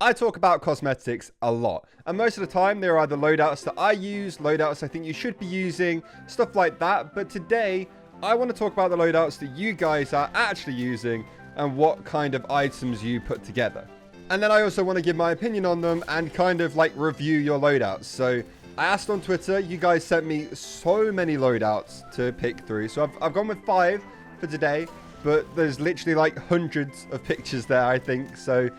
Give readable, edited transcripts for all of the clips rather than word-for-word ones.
I talk about cosmetics a lot, and most of the time there are either loadouts that I use, loadouts I think you should be using, stuff like that. But today, I want to talk about the loadouts that you guys are actually using and what kind of items you put together. And then I also want to give my opinion on them and kind of like review your loadouts. So I asked on Twitter, you guys sent me so many loadouts to pick through. So I've gone with 5 for today, but there's literally like hundreds of pictures there, I think. So,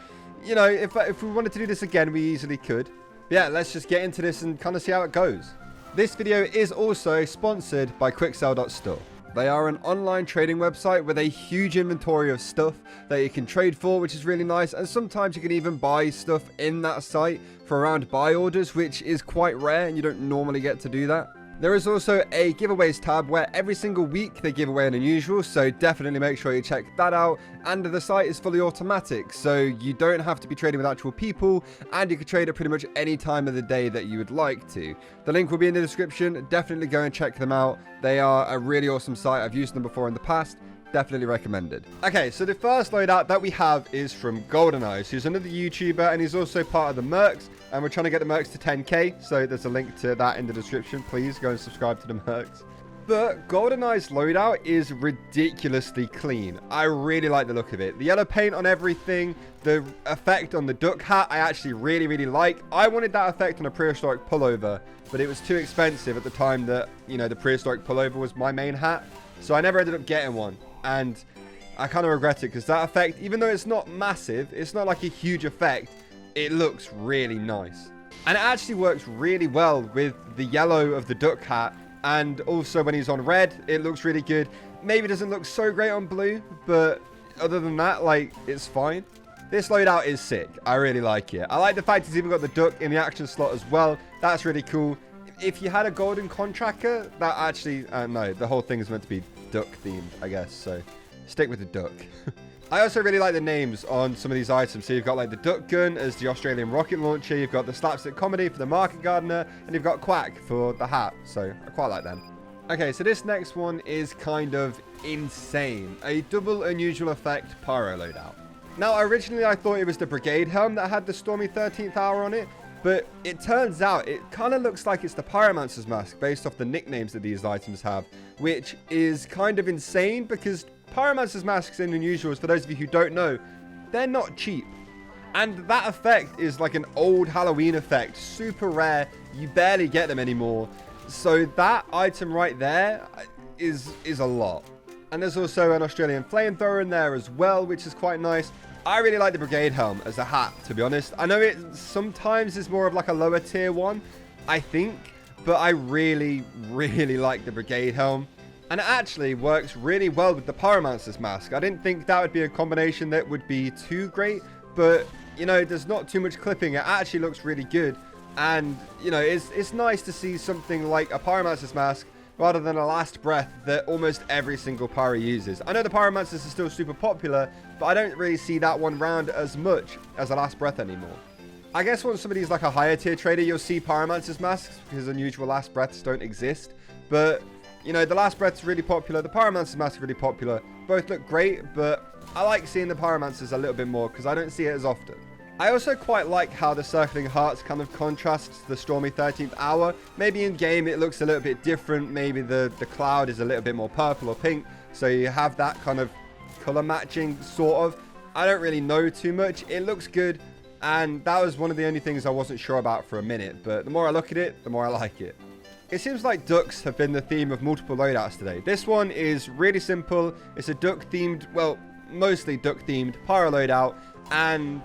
you know, if we wanted to do this again, we easily could. But yeah, let's just get into this and kind of see how it goes. This video is also sponsored by quicksell.store. They are an online trading website with a huge inventory of stuff that you can trade for, which is really nice. And sometimes you can even buy stuff in that site for around buy orders, which is quite rare and you don't normally get to do that. There is also a giveaways tab where every single week they give away an unusual, so definitely make sure you check that out. And the site is fully automatic, so you don't have to be trading with actual people, and you can trade at pretty much any time of the day that you would like to. The link will be in the description. Definitely go and check them out. They are a really awesome site. I've used them before in the past. Definitely recommended. Okay, so the first loadout that we have is from GoldenEye, who's another YouTuber, and he's also part of the Mercs, and we're trying to get the Mercs to 10k, so there's a link to that in the description. Please go and subscribe to the Mercs. But GoldenEye's loadout is ridiculously clean. I really like the look of it. The yellow paint on everything, the effect on the duck hat, I actually really like. I wanted that effect on a prehistoric pullover, but it was too expensive at the time that, you know, the prehistoric pullover was my main hat, so I never ended up getting one. And I kind of regret it because that effect, even though it's not massive, it's not like a huge effect, it looks really nice. And it actually works really well with the yellow of the duck hat, and also when he's on red, it looks really good. Maybe it doesn't look so great on blue, but other than that, like, it's fine. This loadout is sick. I really like it. I like the fact it's even got the duck in the action slot as well. That's really cool. If you had a golden contractor, that actually, no, the whole thing is meant to be duck themed, I guess, so stick with the duck. I also really like the names on some of these items. So you've got like the duck gun as the Australian rocket launcher, you've got the slapstick comedy for the market gardener, and you've got Quack for the hat, so I quite like them. Okay, so this next one is kind of insane. A double unusual effect Pyro loadout. Now originally I thought it was the brigade helm that had the stormy 13th hour on it, but it turns out it kind of looks like it's the pyromancer's mask based off the nicknames that these items have, which is kind of insane because pyromancer's masks and unusuals, for those of you who don't know, they're not cheap. And that effect is like an old Halloween effect, super rare, you barely get them anymore. So that item right there is a lot. And there's also an Australian flamethrower in there as well, which is quite nice. I really like the brigade helm as a hat, to be honest. I know it sometimes is more of like a lower tier one, I think, but I really like the brigade helm. And it actually works really well with the pyromancer's mask. I didn't think that would be a combination that would be too great, but, you know, there's not too much clipping. It actually looks really good. And, you know, it's nice to see something like a pyromancer's mask rather than a last breath that almost every single pyro uses. I know the pyromancers are still super popular, but I don't really see that one round as much as a last breath anymore. I guess once somebody's like a higher tier trader, you'll see pyromancer's masks because unusual last breaths don't exist. But, you know, the last breath's really popular, the pyromancer's mask is really popular. Both look great, but I like seeing the pyromancers a little bit more because I don't see it as often. I also quite like how the circling hearts kind of contrasts the stormy 13th hour. Maybe in game it looks a little bit different. Maybe the cloud is a little bit more purple or pink. So you have that kind of color matching sort of. I don't really know too much. It looks good. And that was one of the only things I wasn't sure about for a minute. But the more I look at it, the more I like it. It seems like ducks have been the theme of multiple loadouts today. This one is really simple. It's a duck themed, well, mostly duck themed pyro loadout. And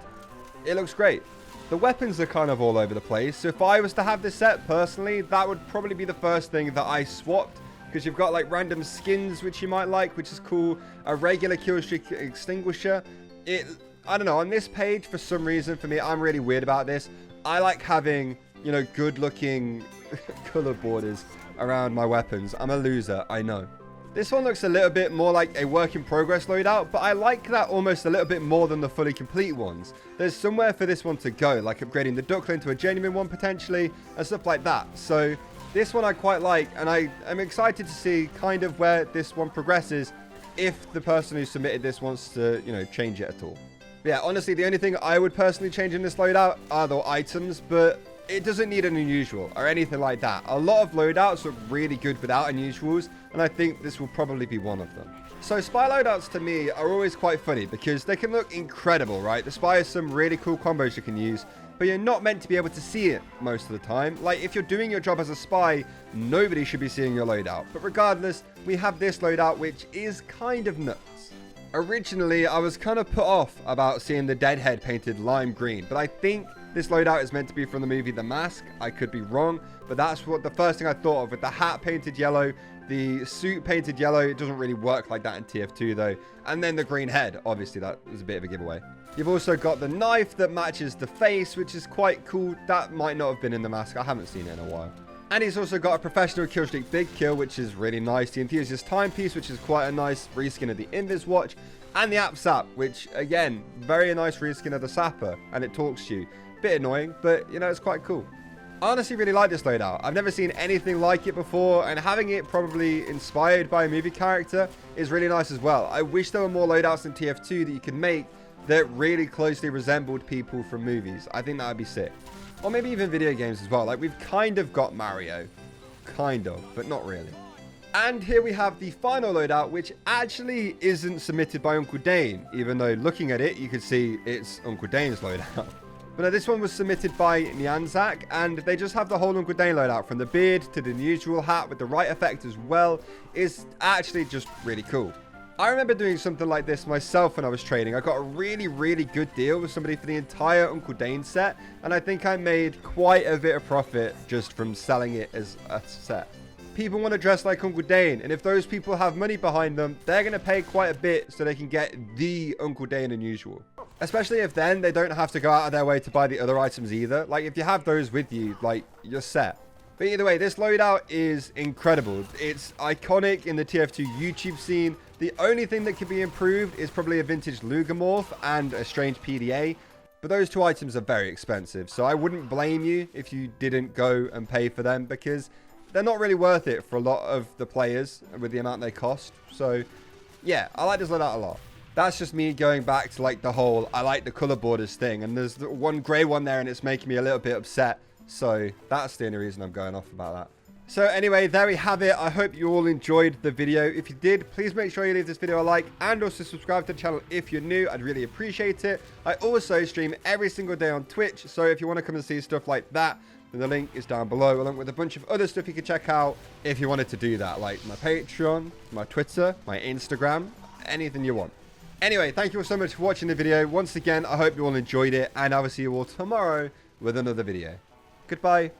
it looks great. The weapons are kind of all over the place. So if I was to have this set personally, that would probably be the first thing that I swapped. Because you've got like random skins, which you might like, which is cool. A regular kill streak extinguisher. I don't know, on this page, for some reason, for me, I'm really weird about this. I like having, you know, good looking color borders around my weapons. I'm a loser, I know. This one looks a little bit more like a work in progress loadout, but I like that almost a little bit more than the fully complete ones. There's somewhere for this one to go, like upgrading the duckling to a genuine one potentially, and stuff like that. So this one I quite like, and I am excited to see kind of where this one progresses if the person who submitted this wants to, you know, change it at all. Yeah, honestly, the only thing I would personally change in this loadout are the items, but it doesn't need an unusual or anything like that. A lot of loadouts look really good without unusuals, and I think this will probably be one of them. So spy loadouts to me are always quite funny because they can look incredible, right? The spy has some really cool combos you can use, but you're not meant to be able to see it most of the time. Like, if you're doing your job as a spy, nobody should be seeing your loadout. But regardless, we have this loadout, which is kind of nuts. Originally, I was kind of put off about seeing the Deadhead painted lime green, but I think this loadout is meant to be from the movie The Mask. I could be wrong, but that's what the first thing I thought of, with the hat painted yellow, the suit painted yellow. It doesn't really work like that in TF2 though. And then the green head, obviously that is a bit of a giveaway. You've also got the knife that matches the face, which is quite cool. That might not have been in The Mask. I haven't seen it in a while. And he's also got a professional kill streak big kill, which is really nice. The enthusiast timepiece, which is quite a nice reskin of the Invis watch. And the app sap, which again, very nice reskin of the sapper. And it talks to you. Bit annoying, but you know, it's quite cool. I honestly really like this loadout. I've never seen anything like it before, and having it probably inspired by a movie character is really nice as well. I wish there were more loadouts in TF2 that you could make that really closely resembled people from movies. I think that would be sick. Or maybe even video games as well. Like, we've kind of got Mario. Kind of, but not really. And here we have the final loadout, which actually isn't submitted by Uncle Dane, even though looking at it, you could see it's Uncle Dane's loadout. But no, this one was submitted by Nyanzak, and they just have the whole Uncle Dane loadout, from the beard to the unusual hat with the right effect as well. Is actually just really cool. I remember doing something like this myself when I was trading. I got a really, really good deal with somebody for the entire Uncle Dane set, and I think I made quite a bit of profit just from selling it as a set. People want to dress like Uncle Dane, and if those people have money behind them, they're going to pay quite a bit so they can get the Uncle Dane unusual. Especially if then they don't have to go out of their way to buy the other items either. Like, if you have those with you, like, you're set. But either way, this loadout is incredible. It's iconic in the TF2 YouTube scene. The only thing that could be improved is probably a vintage Lugamorph and a strange PDA. But those two items are very expensive, so I wouldn't blame you if you didn't go and pay for them, because they're not really worth it for a lot of the players with the amount they cost. So yeah, I like this loadout a lot. That's just me going back to like the whole I like the color borders thing, and there's the one gray one there and it's making me a little bit upset. So that's the only reason I'm going off about that. So anyway, there we have it. I hope you all enjoyed the video. If you did, please make sure you leave this video a like and also subscribe to the channel if you're new. I'd really appreciate it. I also stream every single day on Twitch, so if you want to come and see stuff like that, then the link is down below, along with a bunch of other stuff you can check out if you wanted to do that, like my Patreon, my Twitter, my Instagram, anything you want. Anyway, thank you all so much for watching the video. Once again, I hope you all enjoyed it, and I will see you all tomorrow with another video. Goodbye.